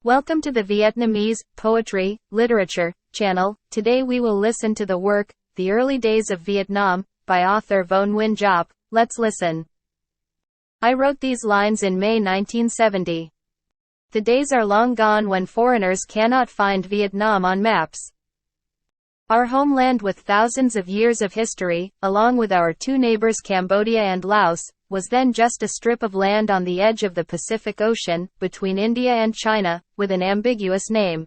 Welcome to the Vietnamese Poetry, Literature channel. Today we will listen to the work, The Early Days of Vietnam, by author Vo Nguyen Giap. Let's listen. I wrote these lines in May 1970. The days are long gone when foreigners cannot find Vietnam on maps. Our homeland with thousands of years of history, along with our two neighbors Cambodia and Laos, was then just a strip of land on the edge of the Pacific Ocean, between India and China, with an ambiguous name.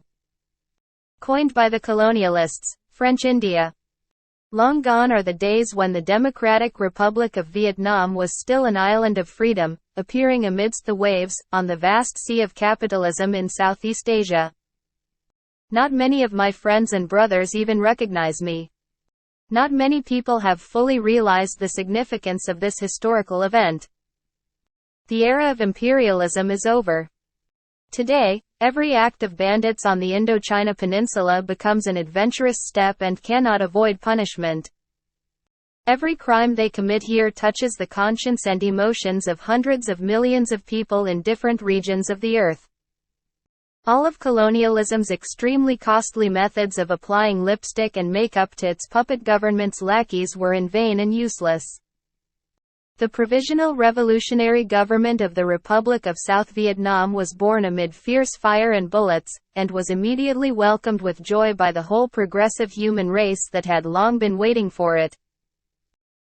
Coined by the colonialists, French India. Long gone are the days when the Democratic Republic of Vietnam was still an island of freedom, appearing amidst the waves, on the vast sea of capitalism in Southeast Asia. Not many of my friends and brothers even recognize me. Not many people have fully realized the significance of this historical event. The era of imperialism is over. Today, every act of bandits on the Indochina Peninsula becomes an adventurous step and cannot avoid punishment. Every crime they commit here touches the conscience and emotions of hundreds of millions of people in different regions of the earth. All of colonialism's extremely costly methods of applying lipstick and makeup to its puppet government's lackeys were in vain and useless. The Provisional Revolutionary Government of the Republic of South Vietnam was born amid fierce fire and bullets, and was immediately welcomed with joy by the whole progressive human race that had long been waiting for it.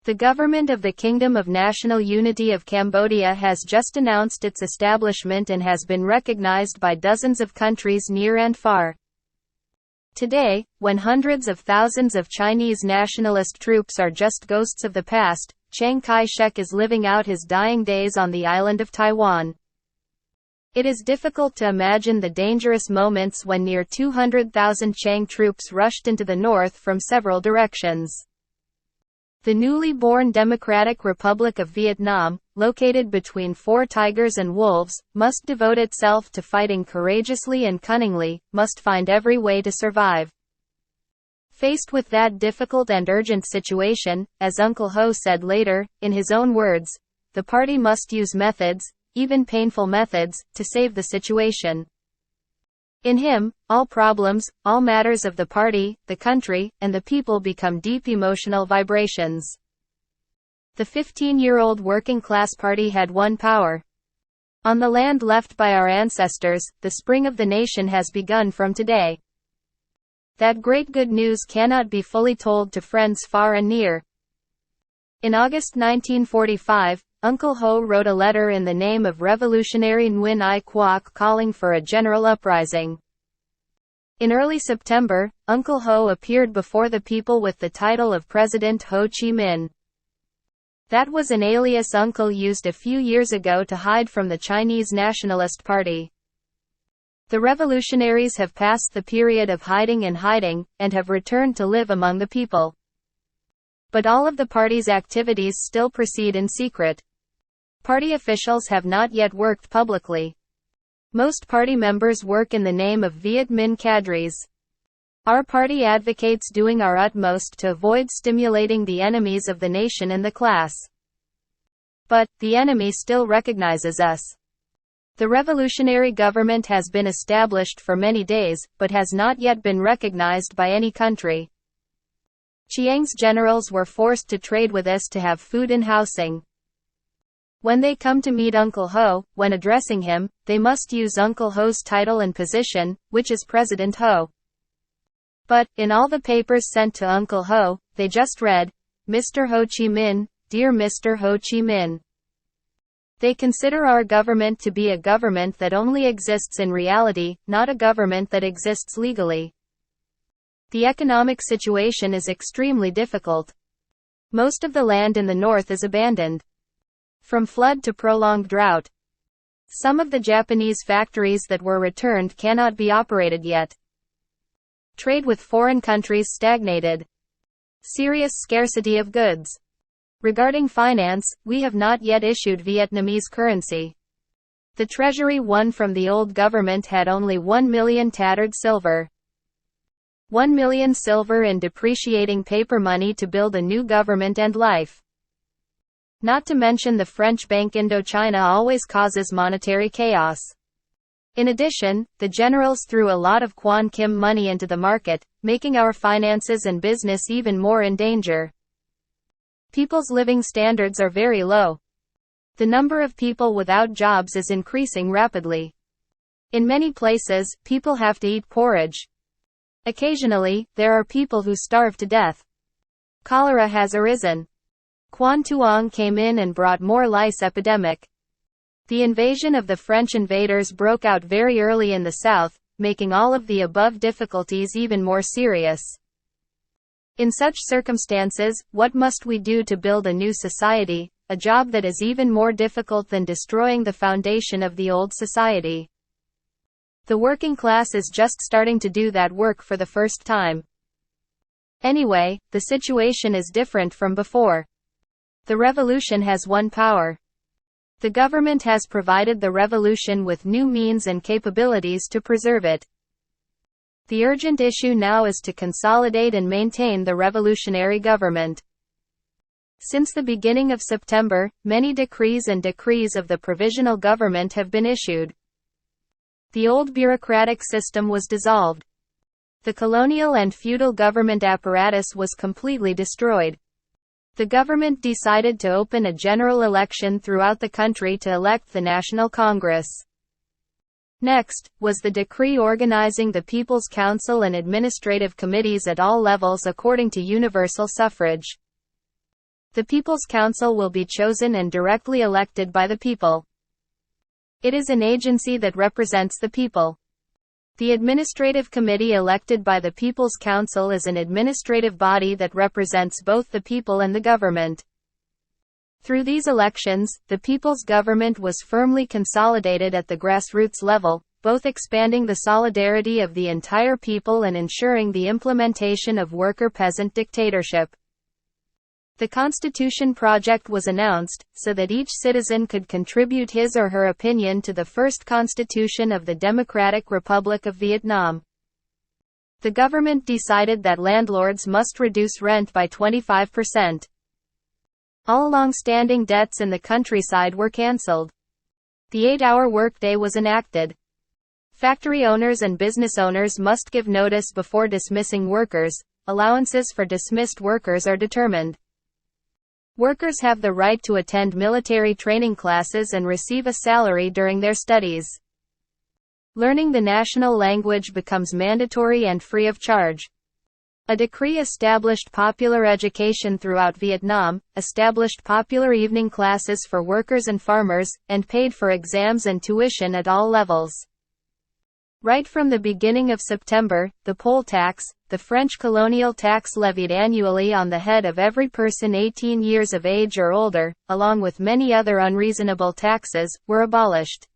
The government of the Kingdom of National Unity of Cambodia has just announced its establishment and has been recognized by dozens of countries near and far. Today, when hundreds of thousands of Chinese nationalist troops are just ghosts of the past, Chiang Kai-shek is living out his dying days on the island of Taiwan. It is difficult to imagine the dangerous moments when near 200,000 Chiang troops rushed into the north from several directions. The newly born Democratic Republic of Vietnam, located between four tigers and wolves, must devote itself to fighting courageously and cunningly, must find every way to survive. Faced with that difficult and urgent situation, as Uncle Ho said later, in his own words, the party must use methods, even painful methods, to save the situation. In him, all problems, all matters of the party, the country, and the people become deep emotional vibrations. The 15-year-old working-class party had one power. On the land left by our ancestors, the spring of the nation has begun from today. That great good news cannot be fully told to friends far and near. In August 1945, Uncle Ho wrote a letter in the name of Revolutionary Nguyen I Quoc calling for a general uprising. In early September, Uncle Ho appeared before the people with the title of President Ho Chi Minh. That was an alias Uncle used a few years ago to hide from the Chinese Nationalist Party. The revolutionaries have passed the period of hiding and have returned to live among the people. But all of the party's activities still proceed in secret. Party officials have not yet worked publicly. Most party members work in the name of Viet Minh cadres. Our party advocates doing our utmost to avoid stimulating the enemies of the nation and the class. But, the enemy still recognizes us. The revolutionary government has been established for many days, but has not yet been recognized by any country. Chiang's generals were forced to trade with us to have food and housing. When they come to meet Uncle Ho, when addressing him, they must use Uncle Ho's title and position, which is President Ho. But, in all the papers sent to Uncle Ho, they just read, Mr. Ho Chi Minh, dear Mr. Ho Chi Minh. They consider our government to be a government that only exists in reality, not a government that exists legally. The economic situation is extremely difficult. Most of the land in the north is abandoned. From flood to prolonged drought. Some of the Japanese factories that were returned cannot be operated yet. Trade with foreign countries stagnated. Serious scarcity of goods. Regarding finance, we have not yet issued Vietnamese currency. The treasury won from the old government had only 1 million tattered silver. 1 million silver in depreciating paper money to build a new government and life. Not to mention the French Bank Indochina always causes monetary chaos. In addition, the generals threw a lot of Kwon Kim money into the market, making our finances and business even more in danger. People's living standards are very low. The number of people without jobs is increasing rapidly. In many places, people have to eat porridge. Occasionally, there are people who starve to death. Cholera has arisen. Kwan Tuong came in and brought more lice epidemic. The invasion of the French invaders broke out very early in the south, making all of the above difficulties even more serious. In such circumstances, what must we do to build a new society, a job that is even more difficult than destroying the foundation of the old society? The working class is just starting to do that work for the first time. Anyway, the situation is different from before. The revolution has won power. The government has provided the revolution with new means and capabilities to preserve it. The urgent issue now is to consolidate and maintain the revolutionary government. Since the beginning of September, many decrees of the provisional government have been issued. The old bureaucratic system was dissolved. The colonial and feudal government apparatus was completely destroyed. The government decided to open a general election throughout the country to elect the National Congress. Next, was the decree organizing the People's Council and administrative committees at all levels according to universal suffrage. The People's Council will be chosen and directly elected by the people. It is an agency that represents the people. The Administrative Committee elected by the People's Council is an administrative body that represents both the people and the government. Through these elections, the people's government was firmly consolidated at the grassroots level, both expanding the solidarity of the entire people and ensuring the implementation of worker-peasant dictatorship. The Constitution project was announced, so that each citizen could contribute his or her opinion to the first Constitution of the Democratic Republic of Vietnam. The government decided that landlords must reduce rent by 25%. All long-standing debts in the countryside were cancelled. The 8-hour workday was enacted. Factory owners and business owners must give notice before dismissing workers. Allowances for dismissed workers are determined. Workers have the right to attend military training classes and receive a salary during their studies. Learning the national language becomes mandatory and free of charge. A decree established popular education throughout Vietnam, established popular evening classes for workers and farmers, and paid for exams and tuition at all levels. Right from the beginning of September, the poll tax, the French colonial tax levied annually on the head of every person 18 years of age or older, along with many other unreasonable taxes, were abolished.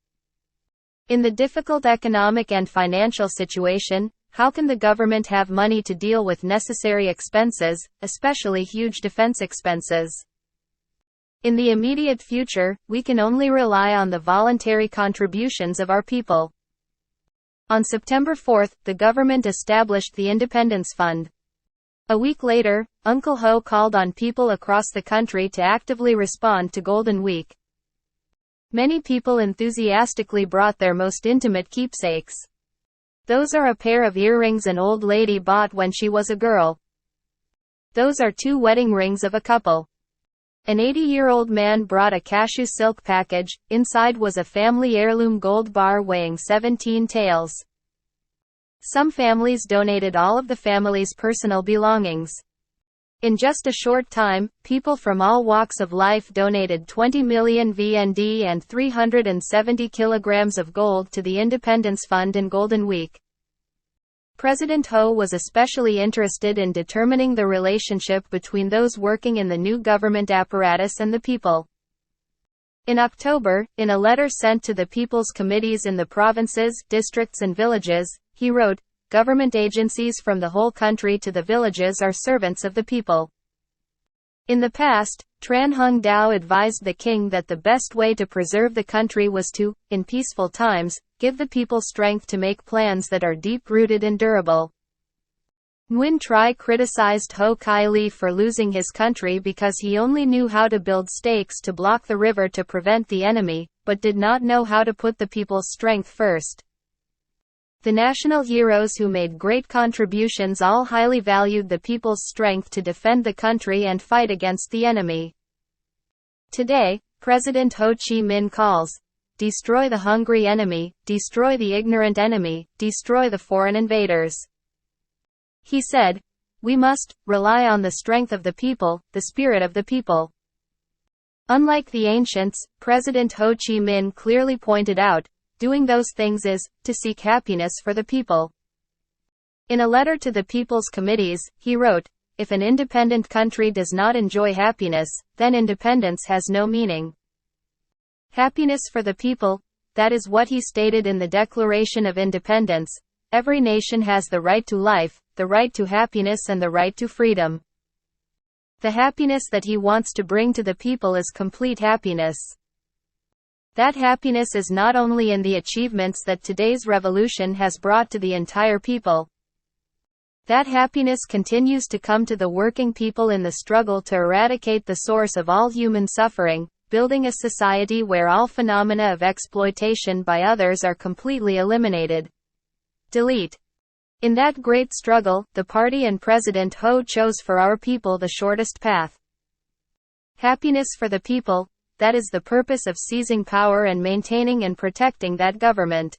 In the difficult economic and financial situation, how can the government have money to deal with necessary expenses, especially huge defense expenses? In the immediate future, we can only rely on the voluntary contributions of our people. On September 4, the government established the Independence Fund. A week later, Uncle Ho called on people across the country to actively respond to Golden Week. Many people enthusiastically brought their most intimate keepsakes. Those are a pair of earrings an old lady bought when she was a girl. Those are 2 wedding rings of a couple. An 80-year-old man brought a cashew silk package. Inside was a family heirloom gold bar weighing 17 taels. Some families donated all of the family's personal belongings. In just a short time, people from all walks of life donated 20 million VND and 370 kilograms of gold to the Independence Fund in Golden Week. President Ho was especially interested in determining the relationship between those working in the new government apparatus and the people. In October, in a letter sent to the people's committees in the provinces, districts and villages, he wrote, "Government agencies from the whole country to the villages are servants of the people." In the past, Tran Hung Dao advised the king that the best way to preserve the country was to, in peaceful times, give the people strength to make plans that are deep-rooted and durable. Nguyen Tri criticized Ho Kai Ly for losing his country because he only knew how to build stakes to block the river to prevent the enemy, but did not know how to put the people's strength first. The national heroes who made great contributions all highly valued the people's strength to defend the country and fight against the enemy. Today, President Ho Chi Minh calls, "Destroy the hungry enemy, destroy the ignorant enemy, destroy the foreign invaders." He said, "We must rely on the strength of the people, the spirit of the people." Unlike the ancients, President Ho Chi Minh clearly pointed out, doing those things is to seek happiness for the people. In a letter to the People's Committees, he wrote, "If an independent country does not enjoy happiness, then independence has no meaning." Happiness for the people, that is what he stated in the Declaration of Independence. Every nation has the right to life, the right to happiness and the right to freedom. The happiness that he wants to bring to the people is complete happiness. That happiness is not only in the achievements that today's revolution has brought to the entire people. That happiness continues to come to the working people in the struggle to eradicate the source of all human suffering, building a society where all phenomena of exploitation by others are completely eliminated. Delete. In that great struggle, the party and President Ho chose for our people the shortest path. Happiness for the people, that is the purpose of seizing power and maintaining and protecting that government.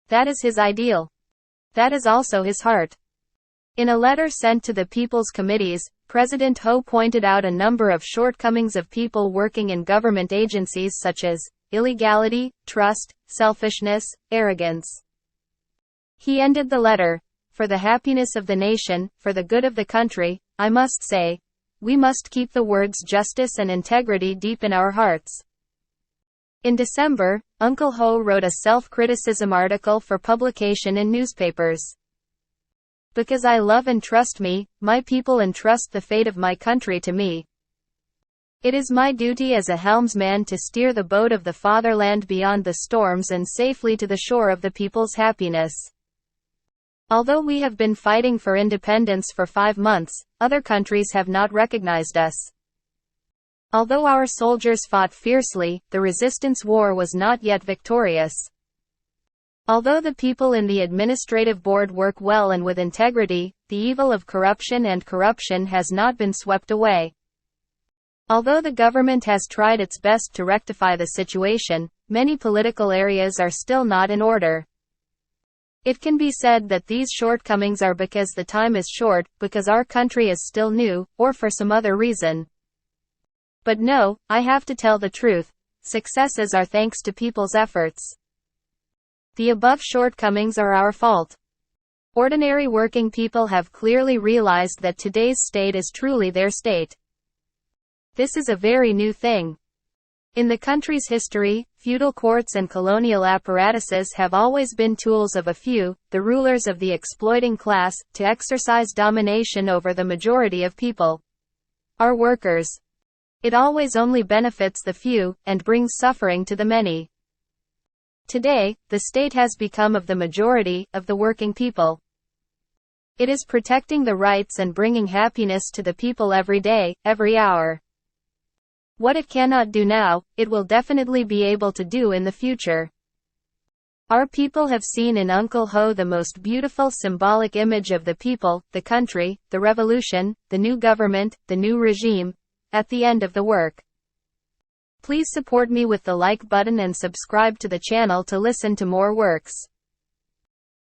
That is his ideal. That is also his heart. In a letter sent to the People's Committees, President Ho pointed out a number of shortcomings of people working in government agencies such as illegality, trust, selfishness, arrogance. He ended the letter, "For the happiness of the nation, for the good of the country, I must say, we must keep the words justice and integrity deep in our hearts." In December, Uncle Ho wrote a self-criticism article for publication in newspapers. "Because I love and trust me, my people entrust the fate of my country to me. It is my duty as a helmsman to steer the boat of the fatherland beyond the storms and safely to the shore of the people's happiness. Although we have been fighting for independence for 5 months, other countries have not recognized us. Although our soldiers fought fiercely, the resistance war was not yet victorious. Although the people in the administrative board work well and with integrity, the evil of corruption has not been swept away. Although the government has tried its best to rectify the situation, many political areas are still not in order. It can be said that these shortcomings are because the time is short, because our country is still new, or for some other reason. But no, I have to tell the truth. Successes are thanks to people's efforts. The above shortcomings are our fault. Ordinary working people have clearly realized that today's state is truly their state. This is a very new thing. In the country's history, feudal courts and colonial apparatuses have always been tools of a few, the rulers of the exploiting class, to exercise domination over the majority of people. Our workers. It always only benefits the few, and brings suffering to the many. Today, the state has become of the majority, of the working people. It is protecting the rights and bringing happiness to the people every day, every hour. What it cannot do now, it will definitely be able to do in the future. Our people have seen in Uncle Ho the most beautiful symbolic image of the people, the country, the revolution, the new government, the new regime, at the end of the work. Please support me with the like button and subscribe to the channel to listen to more works.